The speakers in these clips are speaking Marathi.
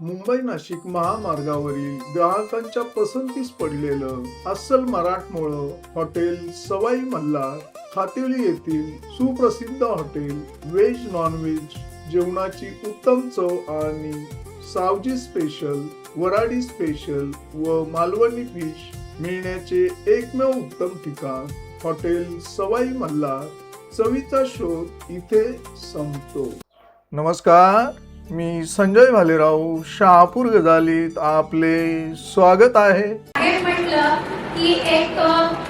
मुंबई नाशिक महामार्गावरील ग्राहकांच्या पसंतीस पडलेलं अस्सल मराठमोळं हॉटेल सवाई मल्हार खातेली येथील सुप्रसिद्ध हॉटेल व्हेज नॉनव्हेज जेवणाची उत्तम चव आणि सावजी स्पेशल, वराडी स्पेशल व मालवणी फिश मिळण्याचे एकमेव उत्तम ठिकाण हॉटेल सवाई मल्हार. चवीचा शोध इथे संपतो. नमस्कार, मी संजय भालेराव शहापूर गजालीत आपले स्वागत आहे. म्हटलं की एक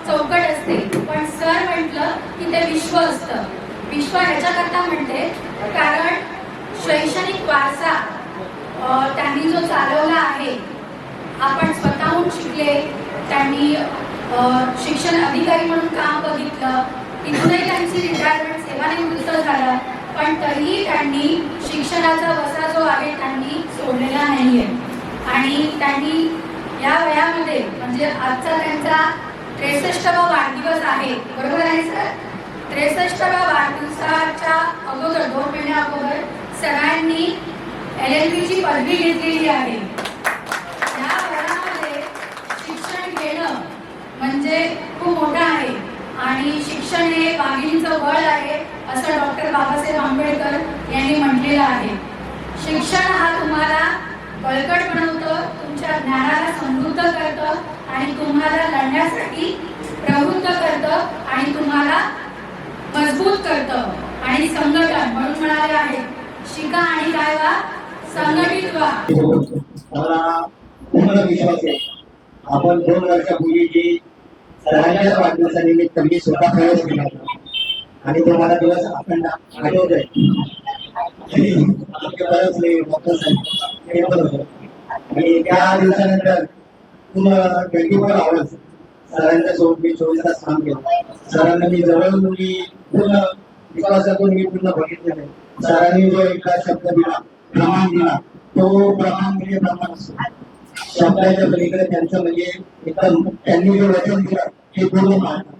चौकट असते, पण सर म्हटलं की ते विश्व असतं. विश्व ह्याच्याकरता म्हणते कारण शैक्षणिक वारसा त्यांनी जो चालवला आहे, आपण स्वतःहून शिकले. त्यांनी शिक्षण अधिकारी म्हणून काम बघितलं, तिथूनही त्यांची रिटायरमेंट सेवानिवृत्त झालं, पण तरीही त्यांनी शिक्षणाचा वसा जो आहे त्यांनी सोडलेला नाहीये. आणि त्यांनी या वयामध्ये म्हणजे आजचा त्यांचा 63वा वाढदिवस आहे, बरोबर आहे सर? 63व्या वाढदिवसाच्या अगोदर 2 महिन्या अगोदर सरांनी LLB ची पदवी घेतलेली आहे. या वयामध्ये शिक्षण घेणं म्हणजे खूप मोठं आहे आणि शिक्षण हे वाघिणीचं बळ आहे असं डॉक्टर बाबासाहेब आंबेडकर यांनी म्हटलेलं आहे. शिक्षण हा तुम्हाला बळकट बनवतं, तुमच्या ज्ञानाला समृद्ध करतं आणि तुम्हाला लढण्यासाठी प्रवृत्त करतं आणि तुम्हाला मजबूत करतं. आणि संघटन म्हणून म्हणाले आहे, शिका आणि काय व्हा, संघटित व्हा. मला पूर्ण विश्वास आहे आपण 2 वर्षापूर्वी जी सरांच्या वाढदिवसानिमित्त मी स्वतः प्रवेश केला होता आणि तो मला दिवस आपण आठवत आहे. बरंच नाही आणि त्या दिवसानंतर पूर्ण 24 आवर्स सरांच्या सोबत मी 24 तास काम केलं. सरांना मी जवळून मी पूर्ण विश्वासातून मी पूर्ण बघितलेलं आहे. सरांनी जो एका शब्द दिला, प्रमाण दिला, तो प्रमाण म्हणजे प्रमाण असतो. शब्दाच्या पलीकडे त्यांचं म्हणजे एकदम त्यांनी जे वचन दिलं हे पूर्ण पाळलं.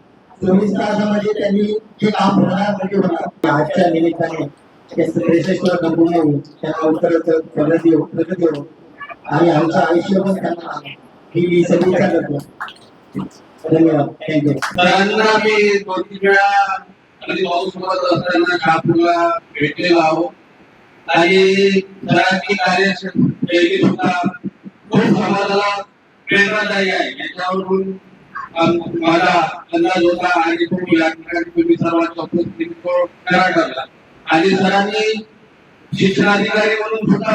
24 तासामध्ये त्यांनी हे काम होणार म्हणजे होणार. आजच्या निमित्ताने 63 संपूर्ण होईल, त्यांना उत्तराचं प्रगती हो आणि आमचं आयुष्य पण त्यांना ही मी सदिच्छा करतो. धन्यवाद. थँक्यू. सरांना मी 2-3 वेळा आणि भाऊसोबत असताना शहापूरला भेटलेलो आहोत आणि सरांची कार्यशैली सुद्धा खूप समाजाला प्रेरणादायी आहे. याच्यावरून माझा अंदाज होता आणि तो या ठिकाणी तुम्ही सर्वांचा उपस्थित करा ठरला. आणि सरांनी शिक्षणाधिकारी म्हणून सुद्धा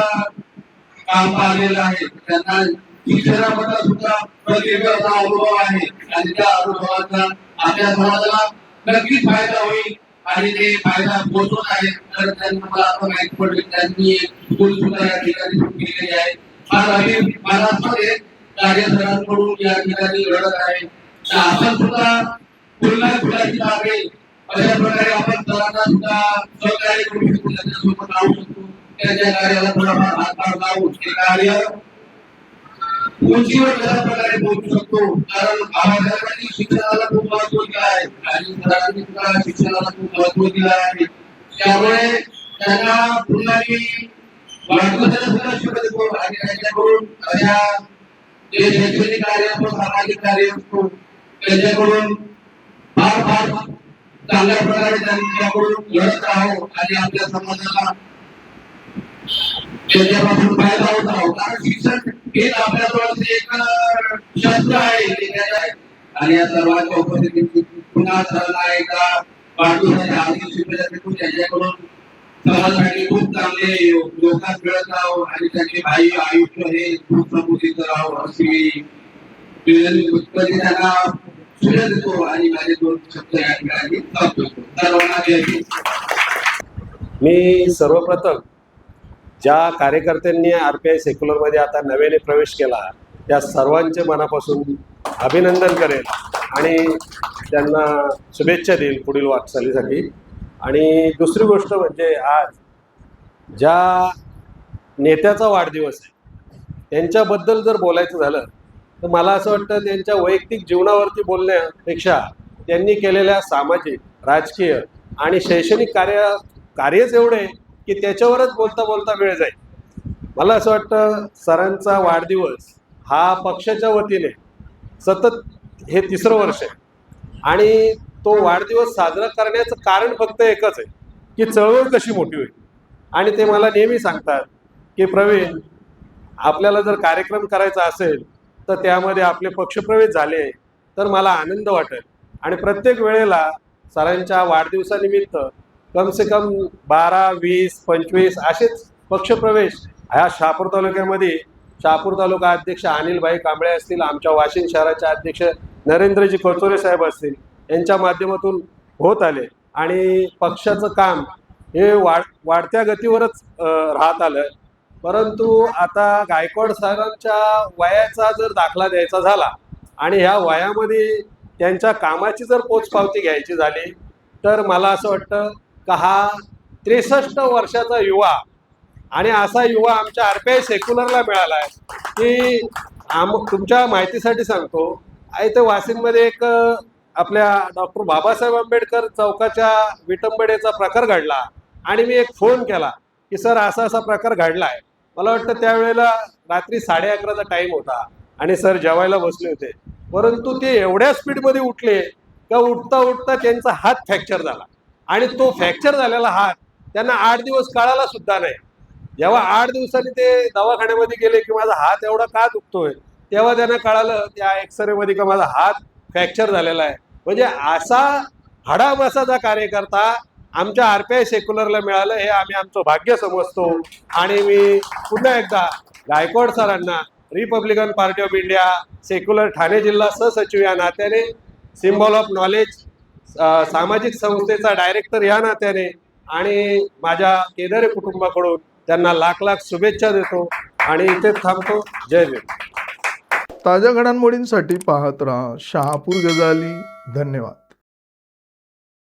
काम पाहिलेलं आहे. त्यांना शिक्षणाबद्दल सुद्धा प्रदीर्घ असा अनुभव आहे आणि त्या अनुभवाचा आपल्या समाजाला नक्कीच फायदा होईल आणि ते फायदा पोहोचवत आहेत. तर त्यांना मला असं माहिती पडलं त्यांनी स्कूल सुद्धा या ठिकाणी सुरू केलेली आहे. फार अभिमानास्पद कार्य सरांकडून या ठिकाणी घडत आहे. आपण सुद्धा फुलाची बागे अशा प्रकारे आपण सरांना सुद्धा सहकार्य करू शकतो, त्यांच्यासोबत राहू शकतो, त्यांच्या कार्याला थोडाफार हातभार लावून ते कार्य उंचीवर कशा प्रकारे पोहोचू शकतो. कारण बाबासाहेबांनी शिक्षणाला खूप महत्व दिलं आहे आणि सरांनी सुद्धा शिक्षणाला खूप महत्व दिलं आहे. त्यामुळे त्यांना पुन्हा मी वाढदिवसाला सुद्धा शुभेच्छा देतो आणि त्यांच्याकडून अशा जे शैक्षणिक कार्य असतो, सामाजिक कार्य असतो, त्यांच्याकडून फार फार चांगल्या प्रकारे त्यांच्याकडून लढत राहो आणि आपल्या समाजाला त्याच्यापासून फायदा होत राहो. कारण शिक्षण हे आपल्याजवळ एक शस्त्र आहे आणि या सर्वांच्या उपस्थितीत पुन्हा सरांना एकदा वाढदिवसाच्या हार्दिक शुभेच्छा देतो. त्यांच्याकडून समाजासाठी खूप चांगले योगदान मिळत राहो आणि त्यांचे भावी आयुष्य हे खूप समृद्धीचं राहो अशी त्यांना शुभेच्छा देतो आणि माझे 2 शब्द या ठिकाणी सांगतो. सर्वांना जय हिंद. मी सर्वप्रथम ज्या कार्यकर्त्यांनी RPI सेक्युलरमध्ये आता नव्याने प्रवेश केला त्या सर्वांचे मनापासून अभिनंदन करेल आणि त्यांना शुभेच्छा देईल पुढील वाटचालीसाठी. आणि दुसरी गोष्ट म्हणजे आज ज्या नेत्याचा वाढदिवस आहे त्यांच्याबद्दल जर बोलायचं झालं तर मला असं वाटतं त्यांच्या वैयक्तिक जीवनावरती बोलण्यापेक्षा त्यांनी केलेल्या सामाजिक, राजकीय आणि शैक्षणिक कार्यच एवढे की त्याच्यावरच बोलता बोलता वेळ जाईल. मला असं वाटतं सरांचा वाढदिवस हा पक्षाच्या वतीने सतत हे 3रं वर्ष आहे आणि तो वाढदिवस साजरा करण्याचं कारण फक्त एकच आहे की चळवळ कशी मोठी होईल. आणि ते मला नेहमी सांगतात की प्रवीण, आपल्याला जर कार्यक्रम करायचा असेल तर त्यामध्ये आपले पक्षप्रवेश झाले तर मला आनंद वाटेल. आणि प्रत्येक वेळेला सरांच्या वाढदिवसानिमित्त कमसे कम 12, 20, 25 असेच पक्षप्रवेश ह्या शहापूर तालुक्यामध्ये शहापूर तालुका अध्यक्ष अनिलभाई कांबळे असतील, आमच्या वाशिम शहराचे अध्यक्ष नरेंद्रजी कोचोरे साहेब असतील, यांच्या माध्यमातून होत आले. आणि पक्षाचं काम हे वाढत्या गतीवरच राहत आलं. परंतु आता गायकवाड सरांच्या वयाचा जर दाखला द्यायचा झाला आणि ह्या वयामध्ये त्यांच्या कामाची जर पोचपावती घ्यायची झाली तर मला असं वाटतं का हा 63 वर्षाचा युवा आणि असा युवा आमच्या RPI सेक्युलरला मिळाला आहे की तुमच्या माहितीसाठी सांगतो, इथे वाशिममध्ये एक आपल्या डॉक्टर बाबासाहेब आंबेडकर चौकाच्या विटंबडेचा प्रकार घडला आणि मी एक फोन केला की सर असा असा प्रकार घडला आहे. मला वाटतं त्यावेळेला रात्री 11:30चा टाईम होता आणि सर जेवायला बसले होते. परंतु ते एवढ्या स्पीडमध्ये उठले का उठता उठता त्यांचा हात फ्रॅक्चर झाला आणि तो फ्रॅक्चर झालेला हात त्यांना 8 दिवस कळाला सुद्धा नाही. जेव्हा 8 दिवसांनी ते दवाखान्यामध्ये गेले की माझा हात एवढा का दुखतोय, तेव्हा त्यांना कळालं त्या एक्सरेमध्ये का माझा हात फ्रॅक्चर झालेला आहे. म्हणजे असा हाडामासाचा कार्यकर्ता आमच्या RPI सेक्युलरला मिळालं हे आम्ही आमचं भाग्य समजतो. आणि मी पुन्हा एकदा गायकवाड सरांना Republican party of India secular Thane जिल्हा सहसचिव या नात्याने, सिम्बॉल ऑफ नॉलेज सामाजिक संस्थेचा डायरेक्टर या नात्याने आणि माझ्या केदारे कुटुंबाकडून त्यांना लाख लाख शुभेच्छा देतो आणि इथे थांबतो. जय भीम. ताज्या घडामोडींसाठी पाहत राहा शहापूर गजाली. धन्यवाद.